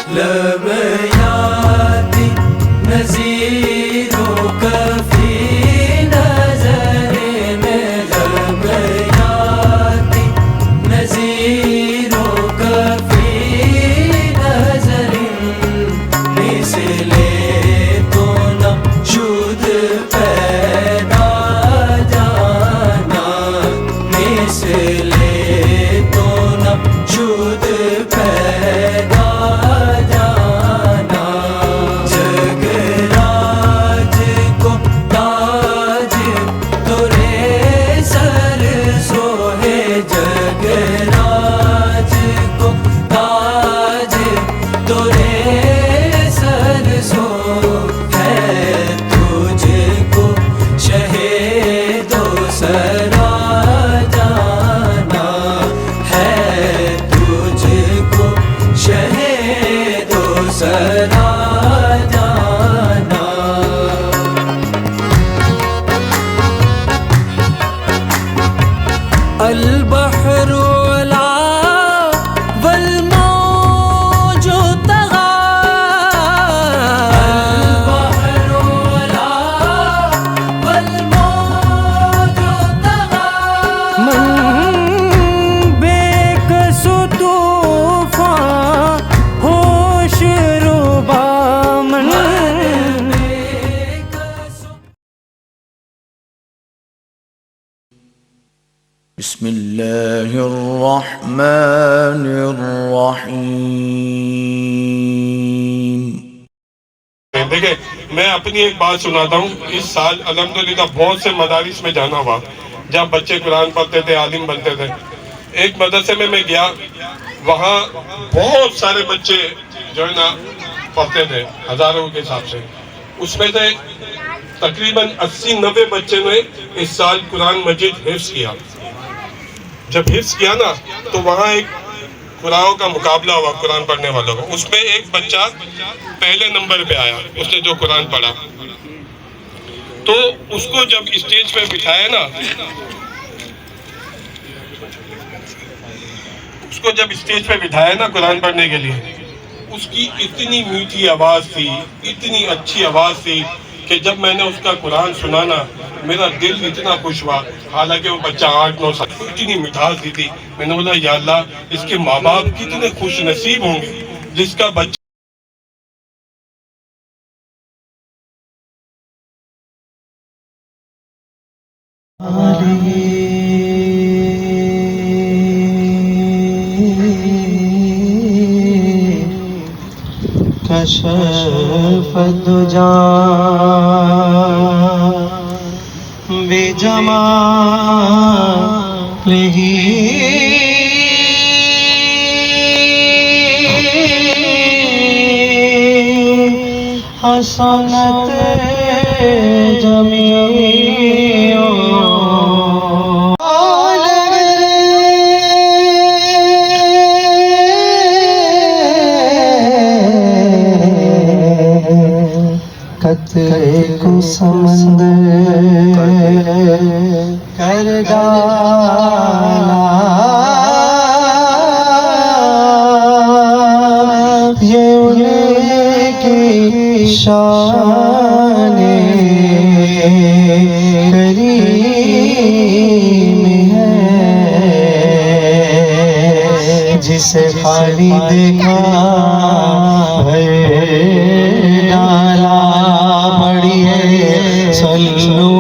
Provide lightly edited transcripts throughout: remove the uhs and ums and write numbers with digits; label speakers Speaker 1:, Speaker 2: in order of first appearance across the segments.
Speaker 1: लब यादी नज़ीरों कफ़ी नज़रे में, लब यादी नज़ीरों कफ़ी नज़रिन मिसले तो न शुद पैदा जाना, मिसले तो न शुद पैदा जाना। जगराज को ताज तोरे सर सोहे, जगराज को ताज तोरे सर सो है, तुझको शहीदो सरा जाना है, तुझको शहीदो सरा जाना। अल बहरु अला वल मौजु तगा, अल बहरु अला वल मौजु तगा, मन बेकसु तूफ़ान होश रुबा, मन बेकसु।
Speaker 2: बिस्मिल्लाहिर्रहमानिर्रहीम।
Speaker 3: देखिए, मैं अपनी एक बात सुनाता हूँ। इस साल अल्हम्दुलिल्लाह बहुत से मदारिस में जाना हुआ जहाँ बच्चे कुरान पढ़ते थे, आलिम बनते थे। एक मदरसे में मैं गया, वहाँ बहुत सारे बच्चे जो है ना पढ़ते थे, हजारों के हिसाब से। उसमें से तकरीबन 80-90 बच्चे ने इस साल कुरान मजीद हिफ्ज़ किया। जब हिफ्ज़ किया ना, तो वहाँ एक कुरान का मुकाबला हुआ कुरान पढ़ने वालों का। उसमें एक बच्चा पहले नंबर पे आया, उसने जो कुरान पढ़ा। तो उसको जब स्टेज पे बिठाया ना, उसको जब स्टेज पे बिठाया ना कुरान पढ़ने के लिए, उसकी इतनी मीठी आवाज़ थी, इतनी अच्छी आवाज़ थी कि जब मैंने उसका कुरान सुना ना, मेरा दिल इतना खुश हुआ। हालांकि वो बच्चा 8-9 साल, इतनी मिठास दी थी। मैंने बोला या अल्लाह, इसके माँ बाप कितने खुश नसीब होंगे जिसका बच्चा
Speaker 4: कशफ दुजा बेजमालिही हसनत जमीओ कतरे को समंदर कर डाला, ये उनकी शाने करीम है। जिसे खाली देखा भर डाला, बड़ी है सल्लू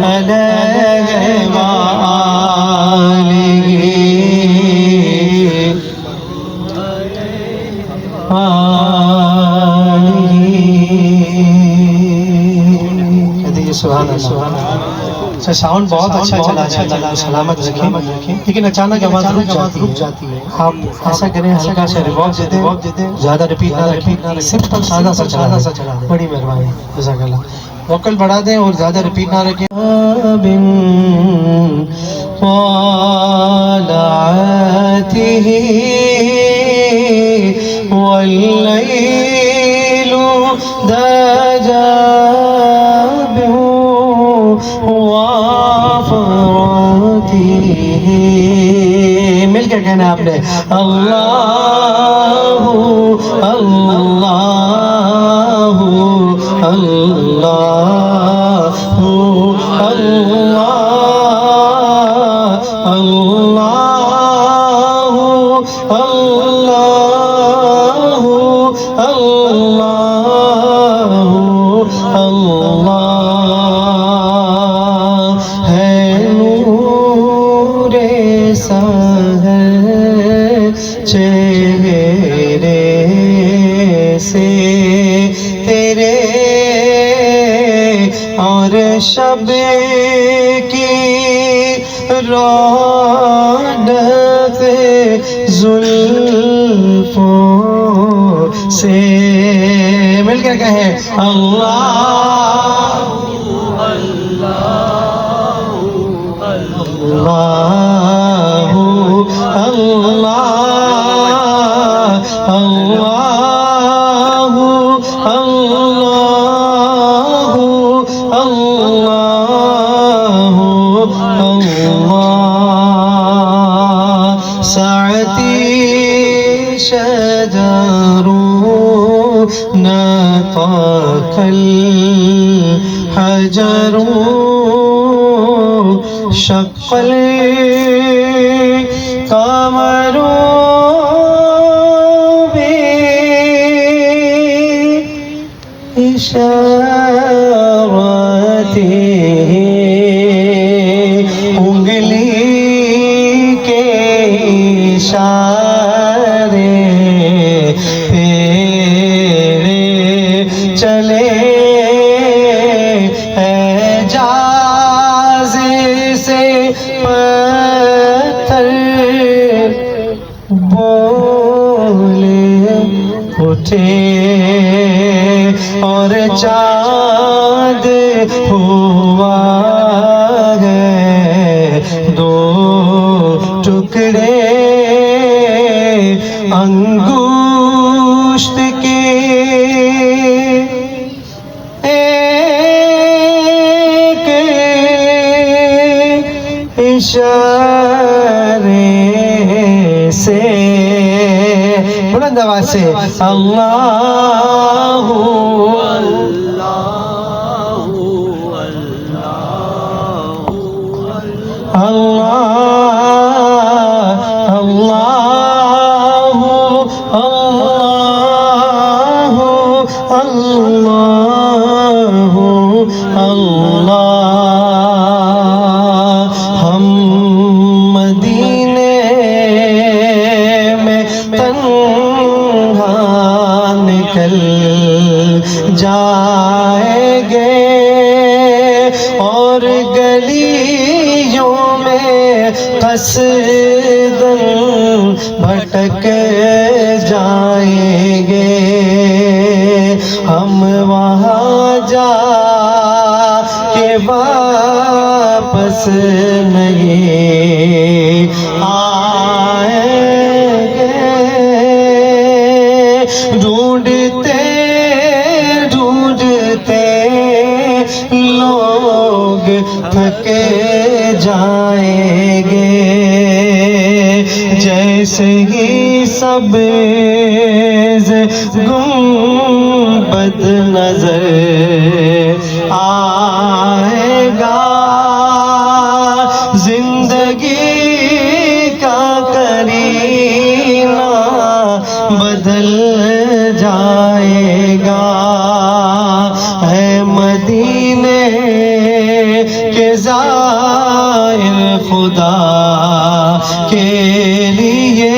Speaker 4: अलैहि वालिही। सुभान अल्लाह। साउंड बहुत अच्छा चला, सलामत रखें। लेकिन अचानक आवाज रुक जाती है। आप ऐसा करें, हल्का सा रिवॉल्व दे दें, ज्यादा रिपीट ना रखें, सिंपल सादा सा चला दें। बड़ी मेहरबानी, जज़ाकल्लाह। वोकल बढ़ा दें और ज्यादा रिपीट ना रखें। मिलकर कहना आपने, अल्लाहु अंधेरे से तेरे और शब की रौनक जुल्फों से। मिलकर कहें अल्लाह अल्लाह अल्लाह अल्लाह अल्लाह अल्लाह अल्लाह साअती शजरू नताकल हजरू शक्ल कमरू इशारती उंगली के इशारे फेरे चले एजाज से पत्थर बोले उठे और चाँद हुआ है दो टुकड़े अंगूष्ठ के एक इशारे से बुलंद आवाज से अल्लाह अल्लाह अल्लाह अल्लाह अल्लाह अल्लाह हम मदीने में तन्हा निकल जाएंगे और गलियों में कसदन भटक जाएंगे हम वहाँ जा के वापस नहीं आएंगे ढूंढते ढूंढते लोग थक जाएंगे जैसे ही सब गुंबद नजर आएगा जिंदगी का करीना बदल जाएगा है मदीने के ज़ाहिर खुदा के लिए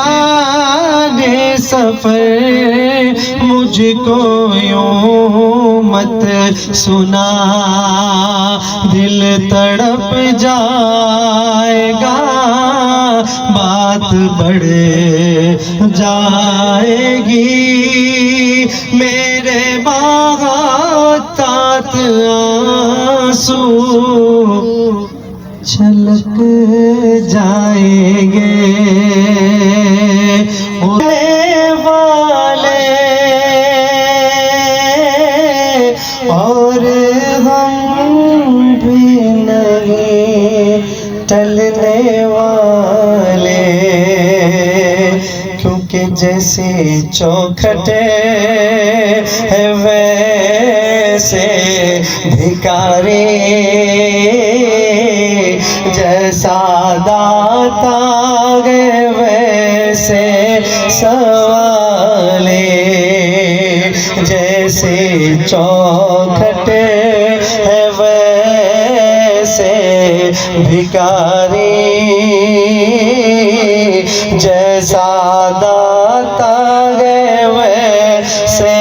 Speaker 4: दास्ताने सफर मुझको यूं मत सुना दिल तड़प जाएगा बात बढ़ जाएगी मेरे बाग़ात आंसू छलक जाएंगे उड़ने वाले और हम भी नहीं टलने वाले क्योंकि जैसे चौखटे है वैसे भिखारी जैसा दाता है वैसे सवाले जैसे चौखटे है वैसे भिखारी जैसे जैसा दाता है वैसे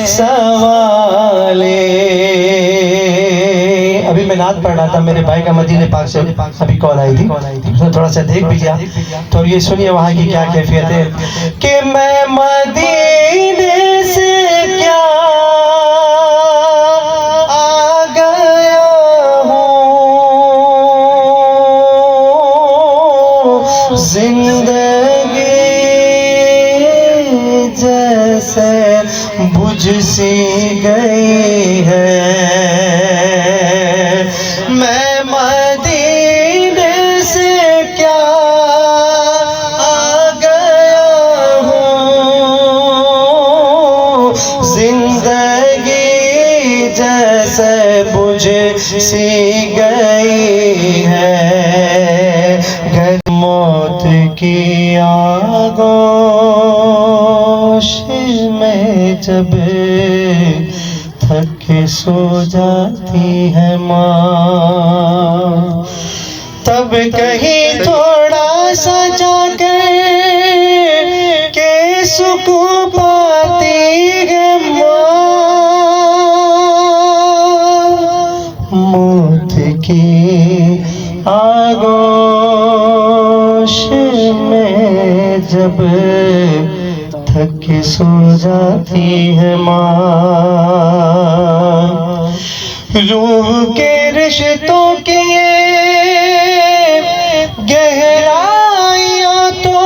Speaker 4: सवाले। अभी मैं नात पढ़ रहा था, मेरे भाई का मदीने पाक से अभी कॉल आई थी, उसने थोड़ा सा देख भी लिया, तो ये सुनिए वहाँ की क्या कैफियत है कि मैं मदीने से क्या आ गया हूँ, जिंदगी जैसे बुझ सी गई है। मैं मदीने से क्या आ गया हूँ, जिंदगी जैसे बुझ सी गई है। घर मौत की आगोश में जब थक के सो जाती है माँ, तब कहीं थोड़ा सा जाकर के सुकून पाती है माँ। मौत की आगोश में जब थक के सो जाती है माँ, रूह के रिश्तों की गहराइयाँ तो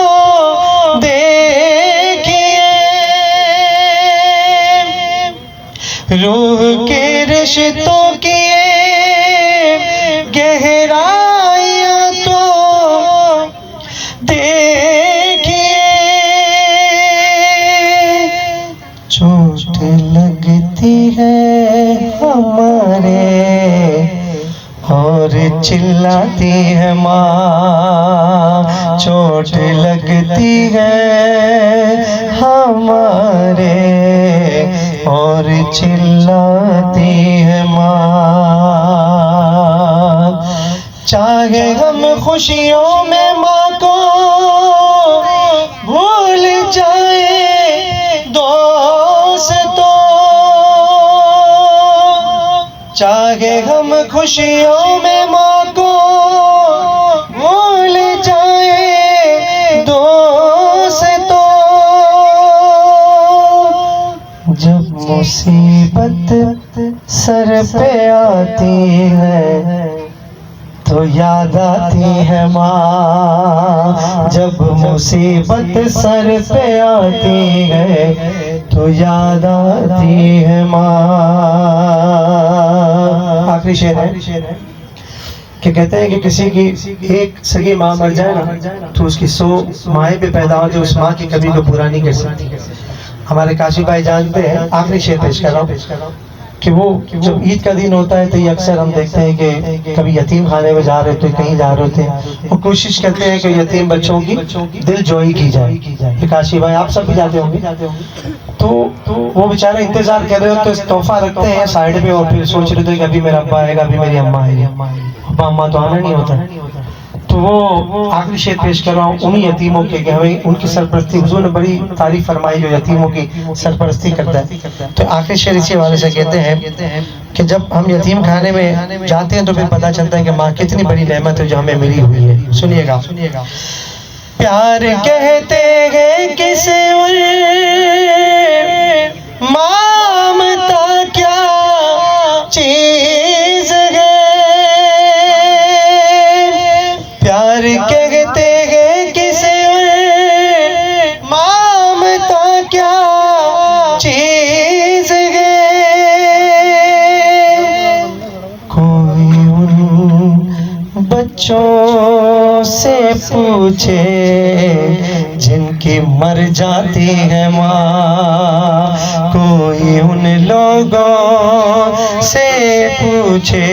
Speaker 4: देखिए, रूह के रिश्तों की गहराइयाँ तो देखिए। चोट लगती है हमारे और चिल्लाती है माँ, चोट लगती है हमारे और चिल्लाती है माँ। चाहे हम खुशियों में माँ को भूल जाए दोस्तों, चाहे हम खुशियों में माँ को भूल जाए दोस्तों, जब मुसीबत सर पे आती है तो याद आती है माँ। जब मुसीबत सर पे आती है तो याद आती है माँ। आखिरी शेर है कि कहते हैं कि किसी की एक सगी माँ मर जाए ना तो उसकी 100 माएँ भी पैदा हो जो उस माँ की कभी को पूरा नहीं कर सकती। हमारे काशी भाई जानते हैं, आखिरी शेर पेश कर रहा हूँ कि वो जब ईद का दिन होता है तो ये अक्सर हम देखते हैं कि कभी यतीम खाने में जा रहे थे, कहीं जा रहे थे, वो कोशिश करते हैं कि यतीम बच्चों की दिल जोई की जाए। काशी भाई आप सब भी जाते होंगे, तो वो बेचारे इंतजार कर रहे होते, तोहफा रखते हैं साइड पे और फिर सोच रहे थे कि अभी मेरा अब्बा आएगा, अभी मेरी अम्मा आएगी। अब्बा अम्मा तो आना नहीं होता, तो वो आखिरी शेर पेश कर रहा हूँ उन्हीं यतीमों के कि हमें उनकी सरपरस्ती, हुजूर ने बड़ी तारीफ फरमाई जो यतीमों की सरपरस्ती करता है। तो आखिरी शेर इसी हवाले से कहते हैं कि जब हम यतीम खाने में जाते हैं तो फिर पता चलता है कि माँ कितनी बड़ी नेमत है जो हमें मिली हुई है। सुनिएगा, प्यार कहते हैं किसे ममता क्या चीज है, प्यार कहते हैं किसे ममता क्या चीज है। कोई उन बच्चों से पूछे जिनकी मर जाती है माँ, कोई उन लोगों से पूछे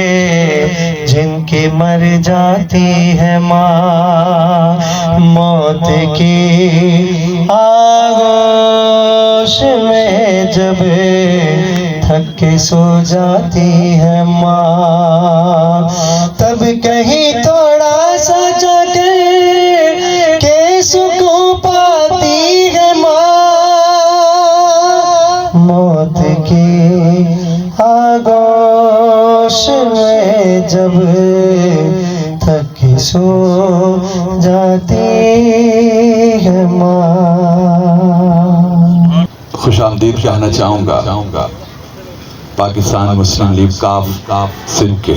Speaker 4: जिनकी मर जाती है माँ। मौत की आगोश में जब थक के सो जाती है माँ, तब कहीं थोड़ा सा जाकर के सुकून जब थक सो जाती है माँ।
Speaker 2: खुशामदीद कहना चाहूँगा पाकिस्तान मुस्लिम लीग काफ सिंध के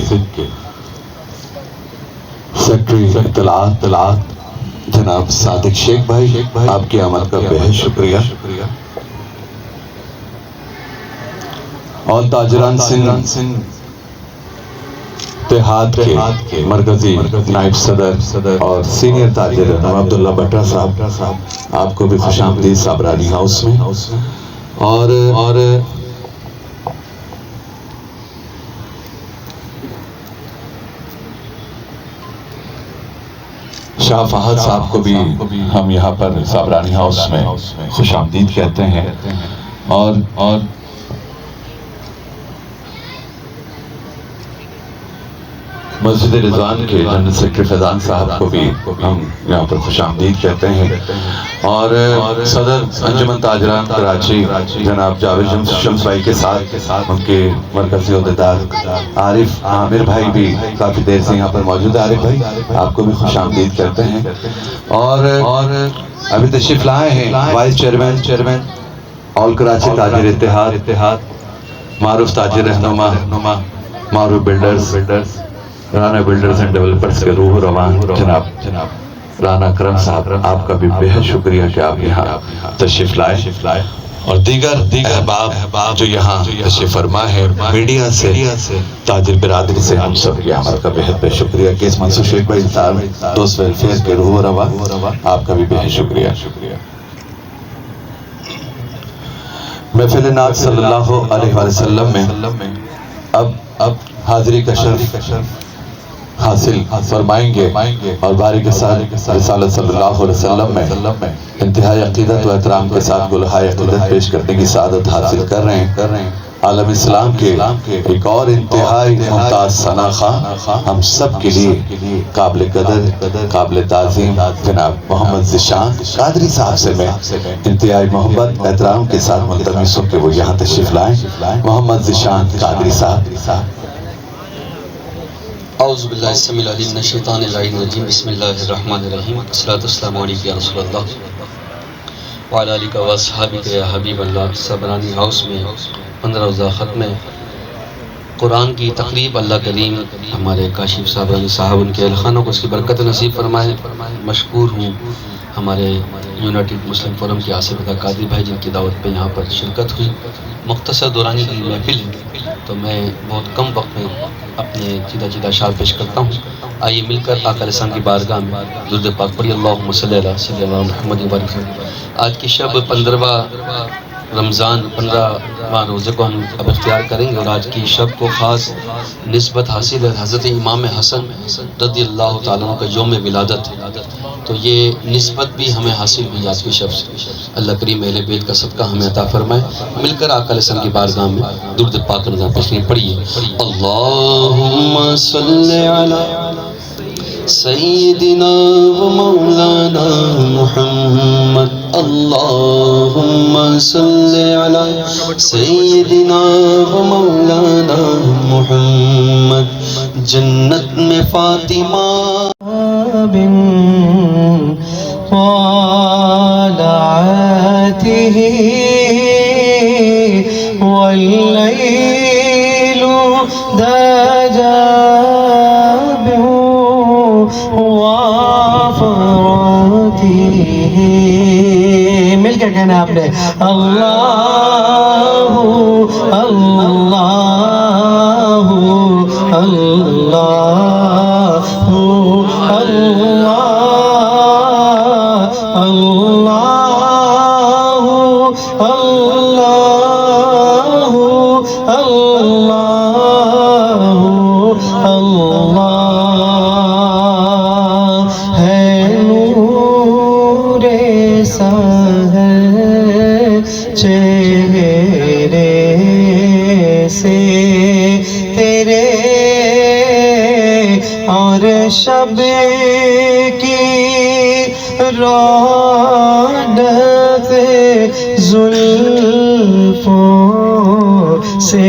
Speaker 2: सेक्रेटरी इत्तलात जनाब सादिक शेख भाई, आपके अमल का बेहद शुक्रिया। और ताजरान सिंध इत्तेहाद के मरकजी नायब सदर और सीनियर ताजिर अब्दुल्ला बट्टा साहब, आपको भी खुशामदीद साबरानी हाउस में। और शाह फहद साहब को भी हम यहाँ पर साबरानी हाउस में खुशामदीद कहते हैं। और मस्जिद रिजवान के जनरल सेक्रेटरी फैजान साहब को भी हम यहाँ पर खुशामदीद कहते हैं। और सदर अंजुमन ताजरान कराची जनाब जावेद शम्स भाई के साथ उनके मरकजी अहदेदार आरिफ आमिर भाई भी काफ़ी देर से यहाँ पर मौजूद है। आरिफ भाई, आपको भी खुशामदीद कहते हैं। और अभी तशरीफ लाए हैं वाइस चेयरमैन ऑल कराची ताजिर इत्तेहाद मारूफ ताजिर रहनुमा मारूफ builders Rana builders and developers के रूह रवान जनाब राना करम साहब, आपका भी बेहद शुक्रिया कि आप यहाँ तशरीफ लाए। और दीगर अहबाब जो यहाँ तशरीफ फरमा है, मीडिया से ताजिर बिरादरी से, हम सब के अमल का बेहद शुक्रिया। केस मंसूर शेख भाई दोस्त वेलफेयर के रूह रवान, आपका भी बेहद शुक्रिया। महफिल नात सल्लल्लाहु अलैहि वसल्लम में अब हाजिरी का शर्फ हासिल फरमाएंगे और बारी के साथ रिसालत सल्लल्लाहु अलैहि वसल्लम में इंतहाई अकीदत व एहतराम के साथ गुलहाए अकीदत पेश करने की सादत हासिल कर रहे हैं आलम इस्लाम के एक और इंतहाई मुमताज सना खां, हम सब के लिए काबिल कदर काबिल ताज़ीम जनाब मोहम्मद ज़िशान कादरी साहब से मैं इंतहाई मोहब्बत एहतराम के साथ मुल्तमिस हूं कि वो यहाँ तशरीफ लाएं। मोहम्मद ज़िशान कादरी साहब।
Speaker 5: औज़ुबिल्लाहिस्समीउल-अलीम बिस्मिल्लाहिर्रहमानिर्रहीम अस्सलातु वस्सलामु अलैका या रसूलल्लाह व अला आलिका व अस्हाबिका या हबीबल्लाह। साबरानी हाउस में 15 रोज़ा ख़त्म कुरान की तकरीब अल्लाह करीम हमारे काशिफ साबरानी साहब उनके अलखानों को उसकी बरकत नसीब फरमाए। मशकूर हूँ हमारे यूनाइटेड मुस्लिम फोरम के आसिफ अदा कादरी भाई जिनकी दावत पे यहाँ पर शिरकत हुई। मुख्तसर दौरानी की महफिल है तो मैं बहुत कम वक्त में अपने चीदा अशार पेश करता हूँ। आइए मिलकर आका अलैहिस्सलाम की बारगाह में दुरूद पाक पढ़िए। अल्लाहुम्मा सल्ली अला सय्यिदिना मुहम्मद व बारिक। आज की शब 15वां रमज़ान 15वां रोज़े को हम अब इख्तियार करेंगे और आज की शब को ख़ास निस्बत हासिल है हज़रत इमाम हसन रज़ियल्लाहु ताला अन्हु का यौम विलादत है, तो ये निस्बत भी हमें हासिल हुई आज की शब से। अल्लाह करीम अहले बैत का सदका हमें अता फरमाए। मिलकर आका अलैहिस्सलाम की बारगाह में दुरूद पाक नज़र पेश पढ़िए। अल्लाहुम्मा सल्ली अला सय्यिदिना व मौलाना मुहम्मद। अल्लाहुम्मा सल्ली अला सय्यिदिना व मौलाना मुहम्मद। जन्नत में फातिमा
Speaker 4: बिन क़ालअतिही वल्लैलु दजा मिलकर कहना आपने अल्लाहु अल्लाहु अल्लाहु अल्लाहु अल्लाहु अल्लाहु अल्लाहु अल्लाह है नूरे सहर चेहरे से तेरे और शब की रौनक जुल्फों से।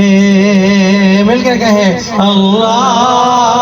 Speaker 4: मिलकर कहे अल्लाह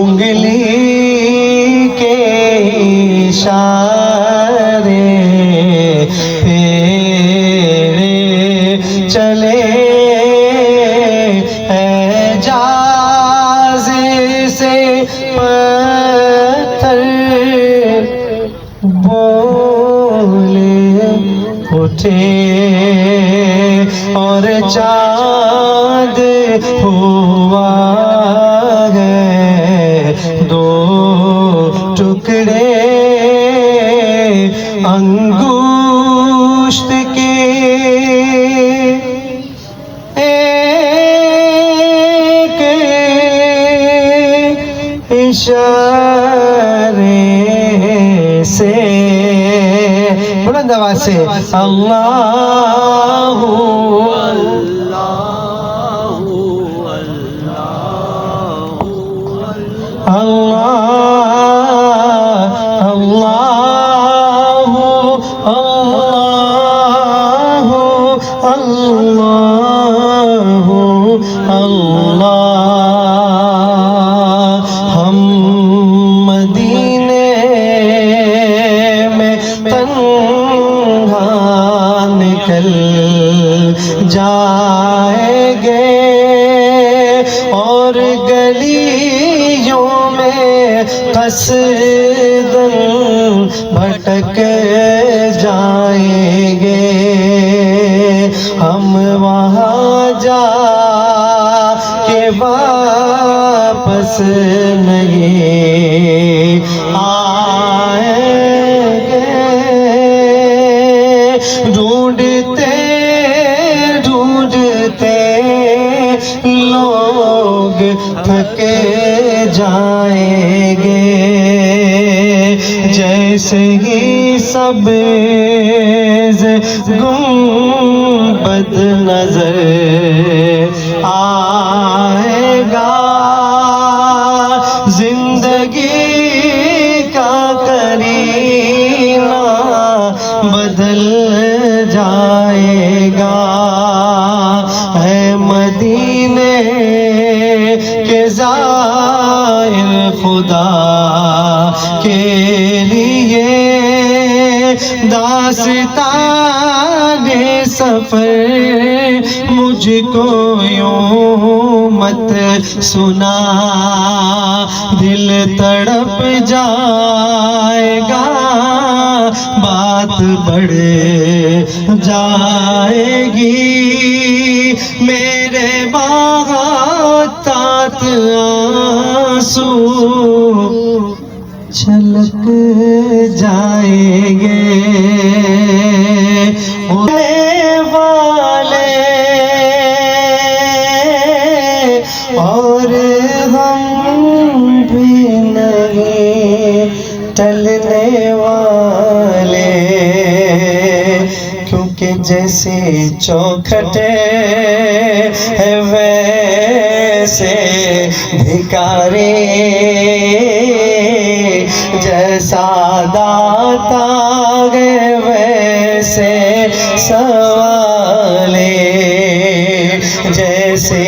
Speaker 4: उंगली के इशारे फेरे चले एजाज से पत्थर बोले उठे और चाँद हुआ दो टुकड़े अंगूष्ठ के एक इशारे से बुलंद आवाज से अल्लाहू हम मदीने में तन्हा निकल जाएंगे और गलियों में कसदन भटक जाएंगे हम वहाँ जा के वापस नहीं आएंगे ढूंढते ढूंढते लोग थके जाएंगे जैसे ही सब गुंबद नजर आएगा जिंदगी का करीना बदल जाएगा है मदीने के ज़ाहिर खुदा के लिए दास्ताने सफर मुझको यूं मत सुना दिल तड़प जाएगा बात बढ़ जाएगी मेरे बाग़ात आंसू छलक जाएंगे उड़ने वाले और हम भी नहीं टलने वाले क्योंकि जैसे चौखटे है वैसे भिखारी जैसा दाता गए वैसे सवाले जैसे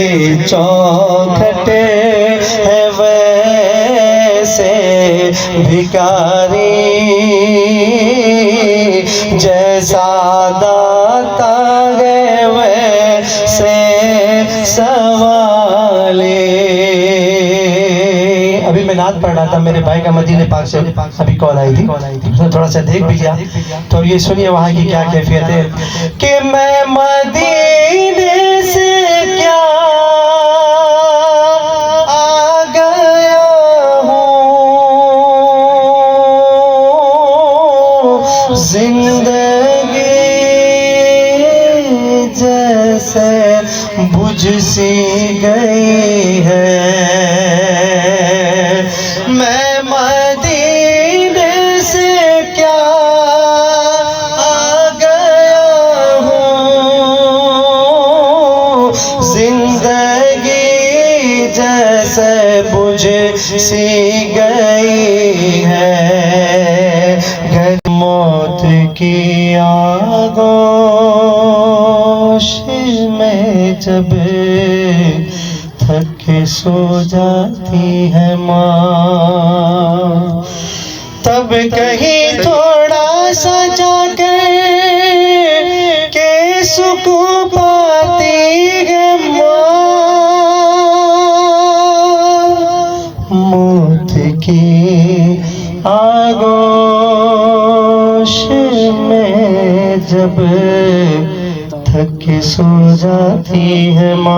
Speaker 4: चौखटे है वैसे भिखारी जैसा दाता गए वैसे सवाले। अभी मैं नात पढ़ रहा था, मेरे भाई का मदीने पाक से अभी कॉल आई थी, उसने थोड़ा सा देख भी लिया, तो ये सुनिए वहाँ की क्या कैफियत है कि मैं मदीने से क्या आ गया हूँ, जिंदगी जैसे बुझ सी गई है। मैं मदीने से है घर मौत की आगोश में जब थक के सो जाती है माँ, तब कहीं थोड़ा सा जाकर के सुकून पाती है मौत की आगोश में जब थक के सो जाती है माँ।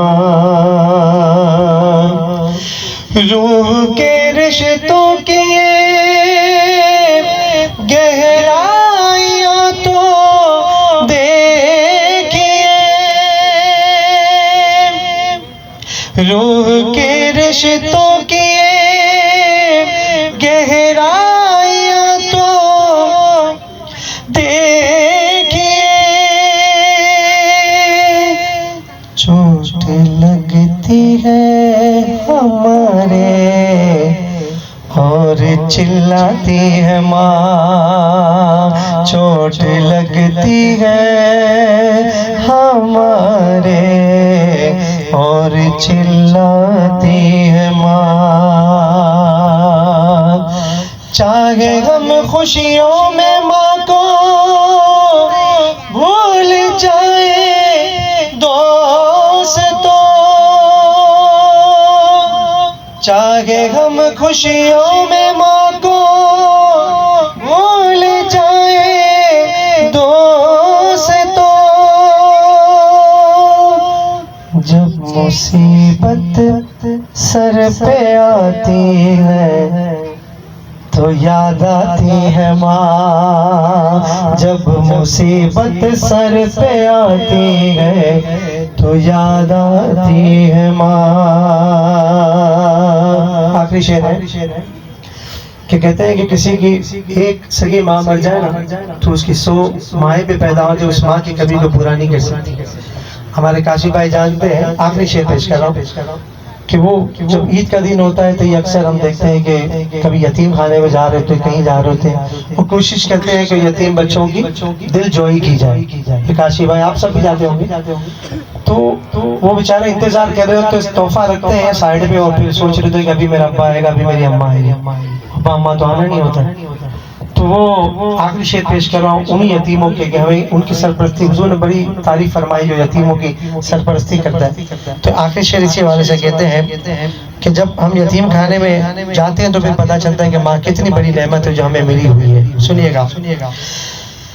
Speaker 4: रूह के रिश्तों की गहराइयाँ तो देखिए, रूह के रिश्तों की गहराइयाँ तो देखिए, चोट लगती है हमारे और चिल्लाती है माँ, चोट लगती है हमारे और चिल्लाती है माँ। चाहे हम खुशियों में माँ को भूल जाए दोस्तों, चाहे हम खुशियों में माँ को भूल जाए दोस्तों, जब मुसीबत सर पे आती है तो याद आती है माँ, जब मुसीबत सर पे आती है तो याद आती है माँ। आखिरी शेर है कि कहते हैं कि किसी की एक सगी माँ मर जाए ना तो उसकी 100 माएँ पे पैदा हो जाए, उस माँ की कभी को पूरा नहीं कर सकती। हमारे काशी भाई जानते हैं, आखिरी शेर पेश कर रहा हूँ कि वो जब ईद का दिन होता है तो ये अक्सर हम देखते हैं कि कभी यतीम खाने में जा रहे होते, कहीं जा रहे होते हैं, वो कोशिश करते हैं कि यतीम बच्चों की दिल जोई की जाए। काशी भाई आप सब भी जाते होंगे, तो वो बेचारे इंतजार कर रहे होते, तोहफा रखते हैं साइड पे और फिर सोच रहे थे कि अभी मेरा अब्बा आएगा, अभी मेरी अम्मा आएगी, अब्बा अम्मा तो आना नहीं होता। तो वो आखिरी शेर पेश कर रहा हूँ उन्हीं यतीमों के कि हमें उनकी सरपरस्ती, हुजूर ने बड़ी तारीफ फरमाई जो यतीमों की सरपरस्ती करता है। तो आखिरी शेर इसी हवाले से कहते हैं कि जब हम यतीम खाने में जाते हैं तो फिर पता चलता है कि माँ कितनी बड़ी नेमत है जो हमें मिली हुई है। सुनिएगा,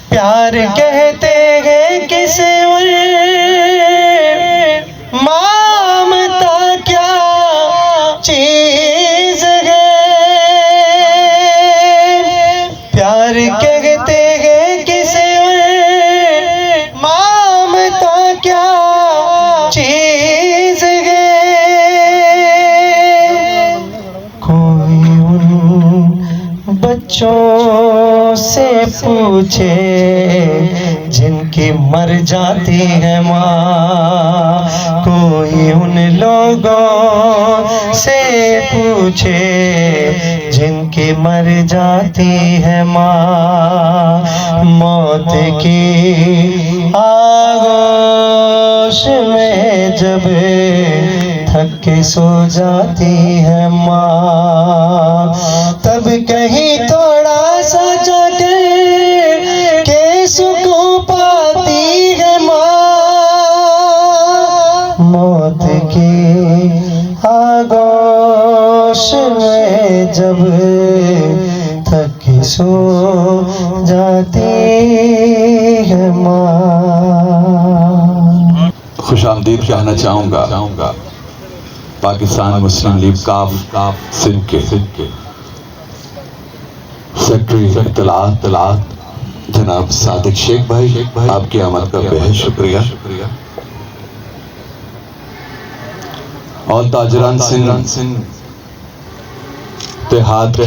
Speaker 4: प्यार कहते हैं किसे ममता क्या चीज है, प्यार कहते हैं किसे ममता क्या चीज है, कोई उन बच्चों से पूछे जिनकी मर जाती है माँ, कोई उन लोगों से पूछे जिनकी मर जाती है माँ। मौत की आगोश में जब थक के सो जाती है माँ, तब कहीं थोड़ा सा जाकर के सुकून पाती है माँ। मौत की आगोश में जब थक के सो जाती है माँ।
Speaker 2: खुशामदीद कहना चाहूँगा पाकिस्तान मुस्लिम लीग काफ सिंध के सेक्रेटरी इत्तलात जनाब सादिक शेख भाई, आपकी आमद का बेहद शुक्रिया। और ताजरान सिंध इत्तेहाद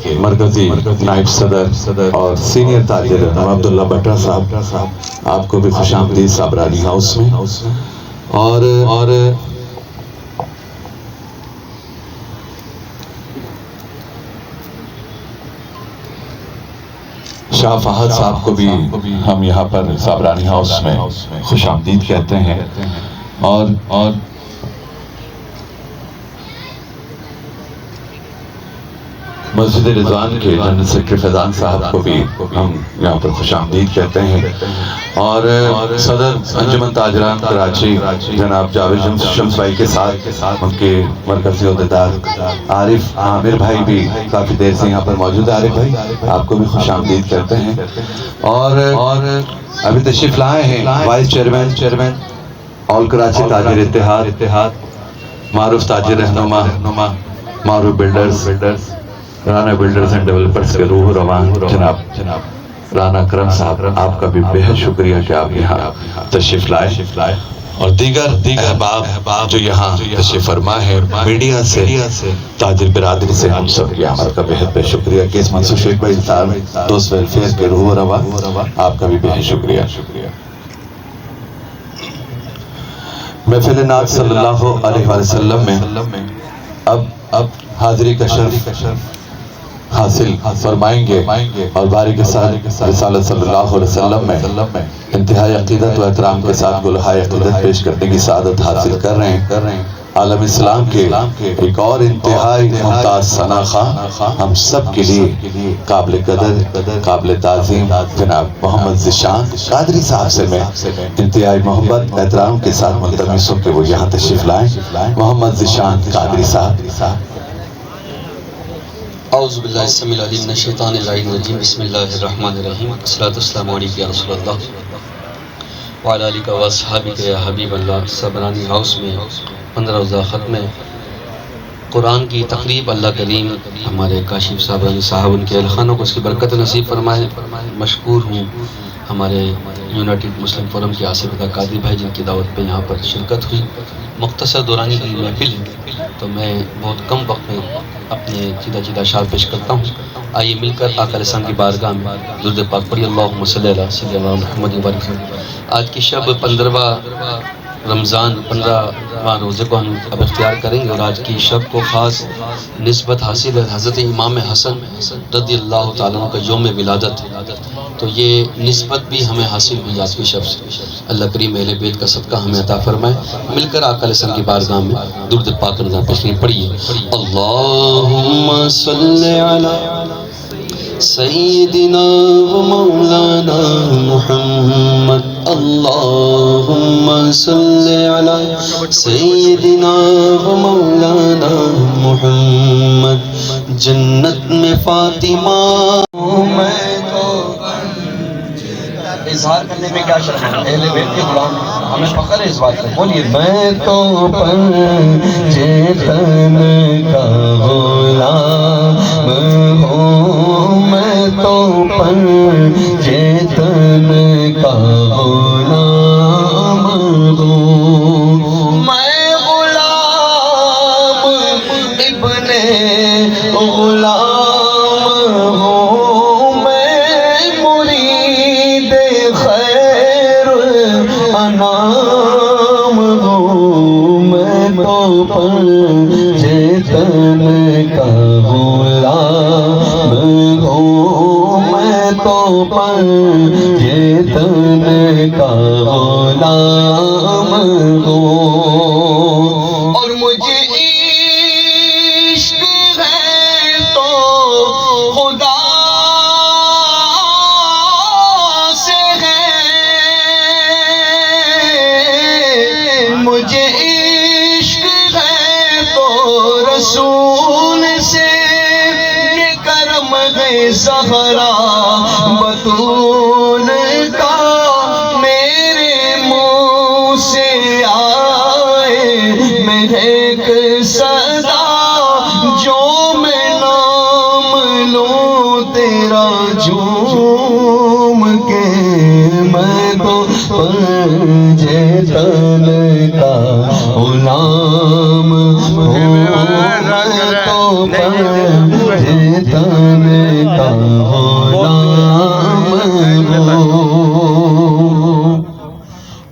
Speaker 2: के मरकजी नायब सदर और सीनियर ताजिर अब्दुल्ला बट्टा साहब, आपको भी खुशामदीद साबरानी हाउस में। और शाह फहद साहब को भी हम यहाँ पर साबरानी हाउस में खुशामदीद कहते हैं और मस्जिद रिजवान के जनरल सेक्रेटरी फैजान साहब को भी हम यहाँ पर खुशामदीद कहते हैं और सदर अंजुमन ताजरान कराची जनाब जावेद शम्स भाई के साथ उनके मरकजी अहदेदार आरिफ आमिर भाई भी काफ़ी देर से यहाँ पर मौजूद है। आरिफ भाई आपको भी खुशामदीद कहते हैं और अभी तशरीफ लाए हैं वाइस चेयरमैन ऑल कराची ताजिर इत्तेहाद मारूफ ताजिर रहनुमा मारूफ builders Rana builders and developers के रूह रवान जनाब राना करम साहब, आपका भी बेहद शुक्रिया कि आप यहाँ तशरीफ लाए और दीगर अहबाब जो यहाँ तशरीफ फरमा है मीडिया से ताजिर बिरादरी से हम सब की आमद का बेहद शुक्रिया। केस मंसूर शेख भाई साहब दोस्त वेलफेयर के रूह रवान, आपका भी बेहद शुक्रिया। महफिल नात सल्लल्लाहु अलैहि वसल्लम में अब हाजिरी का शर्फ हासिल फरमाएंगे और बारी के साथ रिसालत सल्लल्लाहु अलैहि वसल्लम में इंतहाई अकीदत व एहतराम के साथ गुलहाए अकीदत पेश करने की सादत हासिल कर रहे हैं आलम इस्लाम के एक और इंतहाई मुमताज सना खां हम सब के लिए काबिल कदर काबिल ताज़ीम जनाब मोहम्मद ज़िशान कादरी साहब से मैं इंतहाई मोहब्बत एहतराम के साथ मुल्तमिस हूं कि वो यहाँ तशरीफ लाएं। मोहम्मद ज़िशान कादरी साहब।
Speaker 5: औज़ुबिल्लाहि समीउल अलीम मिनश शैतानिर रजीम बिस्मिल्लाहिर रहमानिर रहीम अस्सलातु वस्सलामु अलैका या रसूलल्लाह व अला आलिका व अस्हाबिका या हबीबल्लाह। सबरानी हाउस में 15 रोज़ा ख़त्म कुरान की तकरीब अल्लाह करीम हमारे काशिफ साबरानी साहब उनके अलखानों को उसकी बरकत नसीब फरमाए। मशकूर हूँ हमारे यूनाइटेड मुस्लिम फोरम के आसिफ अता कादरी भाई जिनकी दावत पे यहाँ पर शिरकत हुई। मुख्तसर दौरानी की महफिल है तो मैं बहुत कम वक्त में अपने चीदा अशार पेश करता हूँ। आइए मिलकर आका अलैहिस्सलाम की बारगाह में दुरूद पाक पढ़िए अल्लाहुम्मा सल्ली अला सय्यिदिना मुहम्मद व बारिक। आज की शब 15वां रमज़ान 15वां रोज़े को हम अब इख्तियार करेंगे और आज की शब को ख़ास निस्बत हासिल है हज़रत इमाम हसन रज़ियल्लाहु ताला अन्हु का यौम विलादत है तो ये निस्बत भी हमें हासिल हुई आज की शब से। अल्लाह करीम अहले बैत का सदका हमें अता फरमाए। मिलकर आका अलैहिस्सलाम की बारगाह में दुरूद पाक पेश पढ़िए अल्लाहुम्मा सल्ली अला सय्यिदिना व मौलाना मुहम्मद। अल्लाहुम्मा सल्ली अला सय्यिदिना व मौलाना मुहम्मद। जन्नत में फातिमा मैं तो इजहार करने में क्या शर्म है, अहले बैत के गुलाम हमें फख्र है इस बात पे। बोलिए मैं तो पंजेतन का गुलाम हूँ, मैं तो पंजेतन का गुलाम हूँ। मैं गुलाम इब्ने गुलाम हूँ, मैं मुरीद खैर अनाम हूँ। मैं तो पंजेतन का गुलाम हूँ, मैं तो पंजेतन का गुलाम हूँ। और मुझे इश्क है तो खुदा से है, मुझे इश्क है तो रसूल से। ये करम है ज़हरा बतूल का मेरे मुँह से आए महक सदा जो मैं नाम लूं तेरा झूम के। मैं तो पंजेतन का गुलाम हूँ, मैं तो पंजेतन का गुलाम हूँ।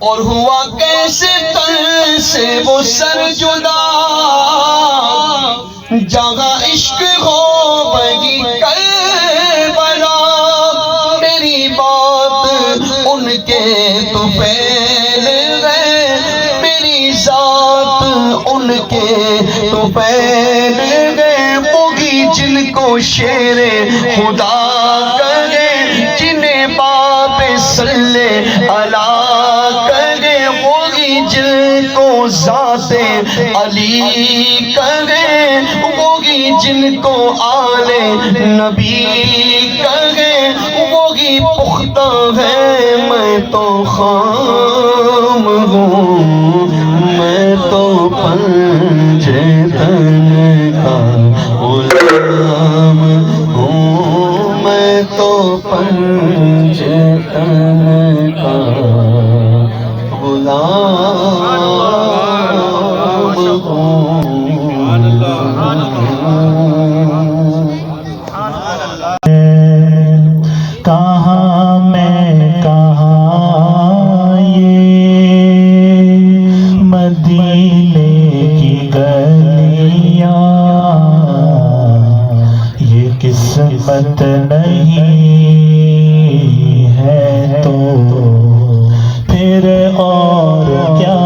Speaker 5: और हुआ कैसे तन से वो सर जुदा, जहाँ इश्क हो वही करबला।
Speaker 6: तो फैल गए होगी जिनको शेरे खुदा करे, जिन्हें बाप सल्ले अला करे, होगी जिनको ज़ाते अली करे, होगी जिनको आले नबी करे, होगी पुख्ता है मैं तो खाम हूँ, मैं तो पंजे तन का गुलाम हूँ, मैं तो पंजे तन का गुलाम हूँ।
Speaker 7: कहाँ मैं कहाँ ये मदीने की गलियाँ, ये किस्मत नहीं है तो फिर और क्या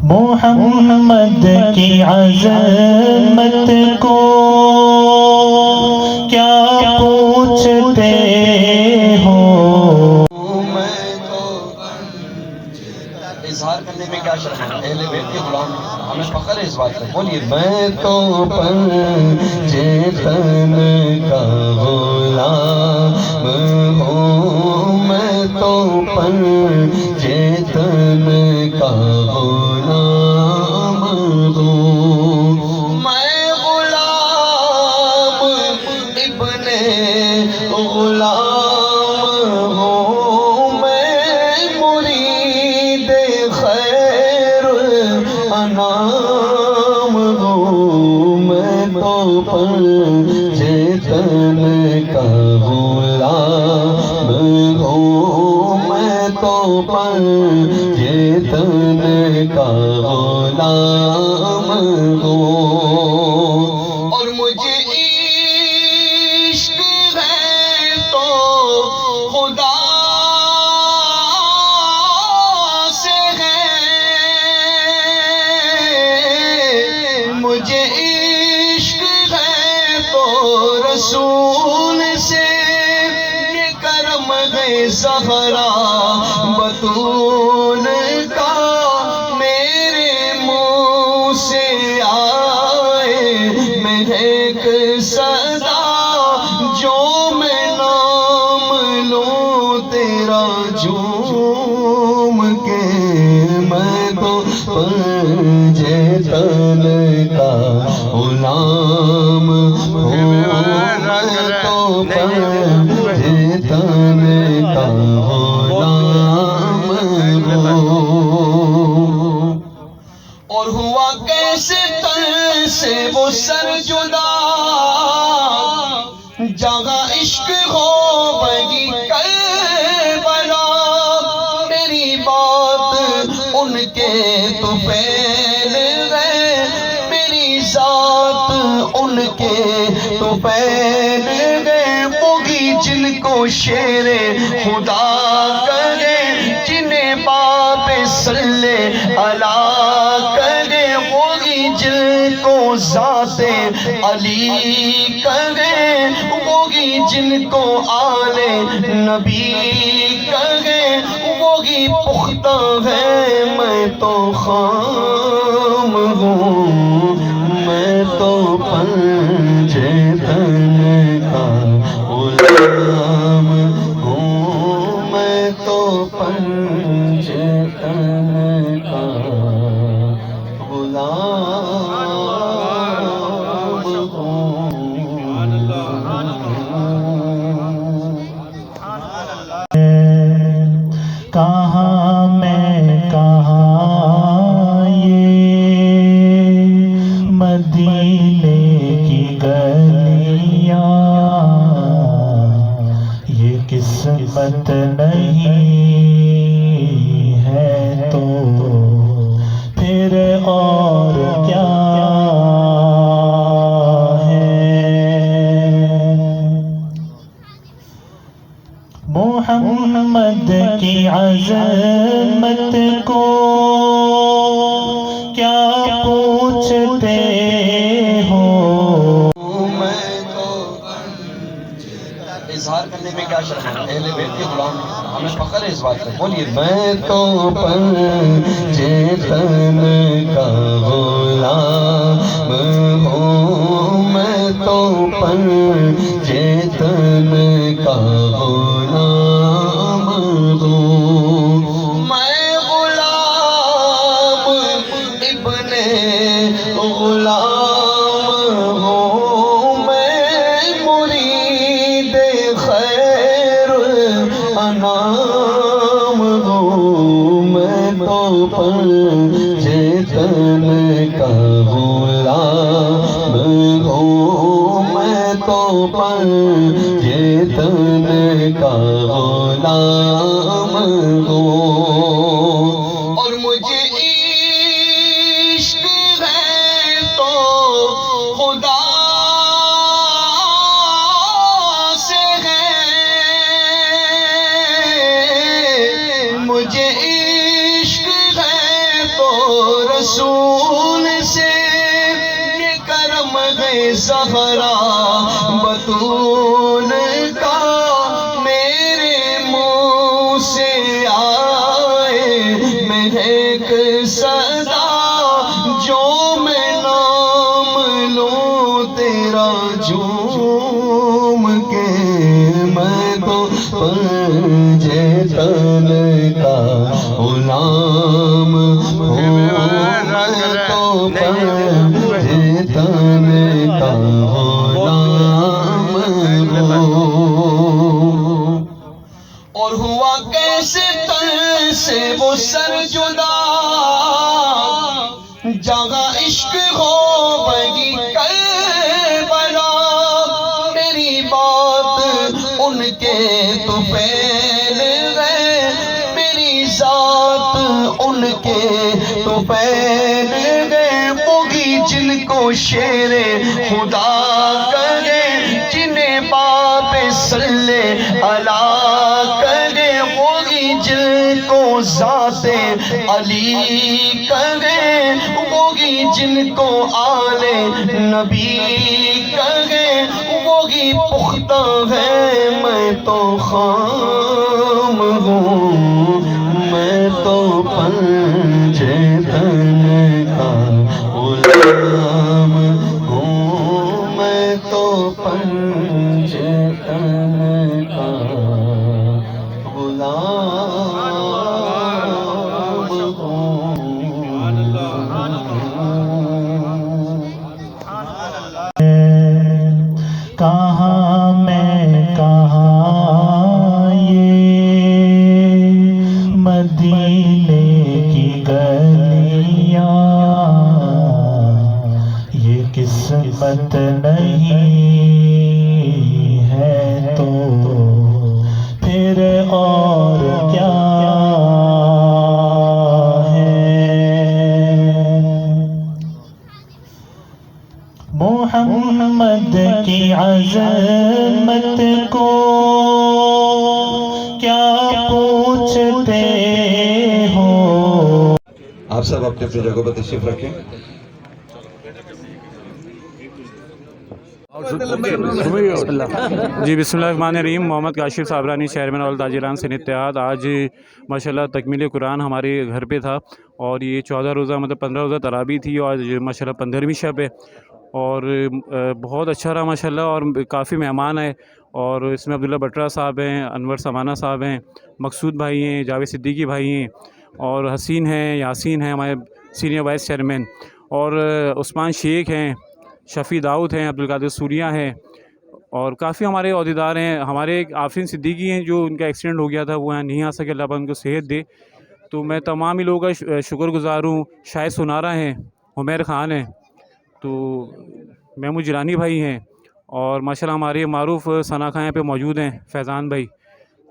Speaker 7: मोहम्मद की अज़मत को क्या पूछते हो।
Speaker 6: इजहार करने में क्या शर्म है, अहले बैत के गुलाम हमें फख्र है इस बात पर। बोलिए मैं तो पंजे तन का गुलाम हूँ, मैं तो पंजे तन का गुलाम हूँ, मैं गुलाम इब्ने गुलाम हूँ, मैं मुरीद खैरुल अनाम हूँ, मैं तो पंजे तन का गुलाम हूँ, मैं तो पंजे तन का गुलाम हूँ। और मुझे इश्क है तो खुदा से है, मुझे इश्क है तो रसूल से, ये करम है ज़हरा बतूल का, मेरे मुँह से आए महक सदा, जो मैं नाम लूं तेरा झूम के, मैं तो पंजे तन का गुलाम हूँ, मैं तो पंजे तन का गुलाम हूँ। और हुआ कैसे तन से वो सर जुदा, जहाँ इश्क हो वही करबला, मेरी बात उनके तो फैल गए, मेरी जात उनके तो फैल गए, होगी जिनको शेरे खुदा करे, जिन्हें बाप सल्ले अला करे, होगी जिनको ज़ाते अली करे, होगी जिनको आले नबी करे, होगी पुख्ता है मैं तो खाम हूँ, मैं तो पंजे तन का गुलाम हूँ, मैं तो पंजे तन का गुलाम
Speaker 7: कहाँ मैं कहाँ ये मदीने की गलियाँ, ये किस्मत नहीं है तो फिर और क्या मोहम्मद की पूछते हो।
Speaker 6: मैं तो इजहार करने में क्या शर्म है, अहले बैत के गुलाम हमें फख्र है इस बात पे। बोलिए मैं तो पंजेतन का गुलाम हूँ, मैं तो पंजेतन का गुलाम हूँ। मैं गुलाम इब्ने गुलाम हूँ, मैं मुरीद खैर अनाम हूँ। मैं तो पंजेतन का गुलाम हूँ, मैं तो पंजेतन का गुलाम हूँ। और मुझे इश्क है तो खुदा से है, मुझे इश्क है तो रसूल से। ये करम है ज़हरा बतूल का, मेरे मुँह से आए महक सदा, जो मैं नाम लूं तेरा झूम के। मैं तो पंजेतन का गुलाम हूँ, मैं तो पंजेतन का गुलाम हूँ। और हुआ कैसे तन से वो सर जुदा, जहाँ इश्क हो वही करबला। मेरी बात उनके तो फैल गए, मेरी जात उनके तो फैल गए। वही जिनको शेरे खुदा कहे, जिन्हें बापे सल्ले अला कहे, वही जिनको ज़ाते अली कहे, वही जिनको आले नबी कहे, वही पुख्ता है। मैं तो खाम हूँ, मैं तो पंजेतन का गुलाम हूँ, मैं तो पंजेतन का गुलाम हूँ।
Speaker 7: कहाँ मैं कहाँ ये मदीने की गलियाँ, ये किस्मत नहीं है तो फिर और क्या मोहम्मद की अज़मत को क्या पूछते हो।
Speaker 2: आप सब अपने अपनी जगह पर तशरीफ रखें।
Speaker 8: जी बिस्मिल्लाहिर्रहमानिर्रहीम। मोहम्मद काशिफ साबरानी, चेयरमैन ऑल ताजिरान सिंध इत्तेहाद। आज माशाल्लाह तकमील कुरान हमारे घर पे था और ये 14 रोज़ा मतलब 15 रोज़ा तरावी थी और आज माशाल्लाह 15वीं शब है और बहुत अच्छा रहा माशाल्लाह। और काफ़ी मेहमान आए और इसमें अब्दुल्ला बटरा साहब हैं, अनवर समाना साहब हैं, मकसूद भाई हैं, जावेद सिद्दीकी भाई हैं और हसीन हैं, यासीन हैं हमारे सीनियर वाइस चेयरमैन, और उस्मान शेख हैं, शफ़ी दाऊद हैं, अब्दुल कादिर सूरिया हैं और काफ़ी हमारे अहदेदार हैं। हमारे एक आफरीन सिद्दीकी हैं जो उनका एक्सीडेंट हो गया था, वो यहाँ नहीं आ सके, अल्लाह पाक उनको सेहत दे। तो मैं तमाम ही लोगों का शुक्रगुज़ार हूँ। शाहिद सुनारा हैं, उमैर ख़ान हैं, तो महमूद जिलानी भाई हैं और माशाल्लाह हमारे मारूफ़ सना खां यहाँ पे मौजूद हैं, फैज़ान भाई,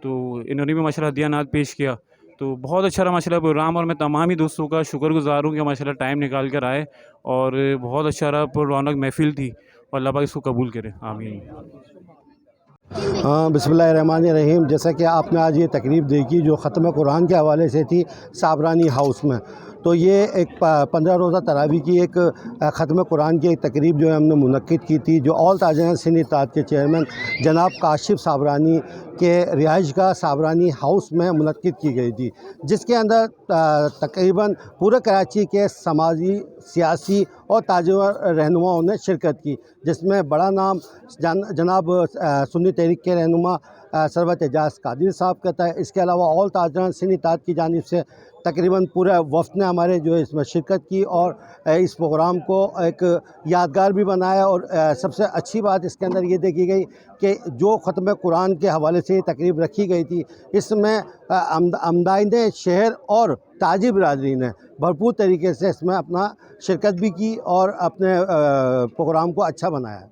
Speaker 8: तो इन्होंने भी माशाल्लाह हदियानात पेश किया। तो बहुत अच्छा रहा माशाल्लाह प्रोग्राम और मैं तमाम ही दोस्तों का शुक्रगुज़ार हूँ कि माशाल्लाह टाइम निकाल कर आए और बहुत अच्छा रहा, पुररौनक महफ़िल थी और अल्लाह पाक इसको कबूल करे, आमीन।
Speaker 9: हाँ, बिस्मिल्लाहिर्रहमानिर्रहीम। जैसा कि आपने आज ये तकरीब देखी जो ख़त्म कुरान के हवाले से थी साबरानी हाउस में, तो ये एक 15 रोज़ा तरावी की एक ख़त्म कुरान की एक तकरीब जो है हमने मुनक्किद की थी, जो ऑल ताजरान सिंध इत्तेहाद के चेयरमैन जनाब काशिफ साबरानी के रिहाइशगाह साबरानी हाउस में मुनक्किद की गई थी, जिसके अंदर तकरीबन पूरे कराची के समाजी, सियासी और ताजवर रहनुमाओं ने शिरकत की, जिसमें बड़ा नाम जनाब सुन्नी तहरीक के रहनुमा सरवत एजाज़ कादिर साहब का था। इसके अलावा ऑल ताजरान सिंध इत्तेहाद की जानिब से तकरीबन पूरा वफ़द ने हमारे जो है इसमें शिरकत की और इस प्रोग्राम को एक यादगार भी बनाया। और सबसे अच्छी बात इसके अंदर ये देखी गई कि जो ख़त्म कुरान के हवाले से ये तकरीब रखी गई थी, इसमें आमदाइन शहर और ताजी बिरादरी ने भरपूर तरीके से इसमें अपना शिरकत भी की और अपने प्रोग्राम को अच्छा बनाया।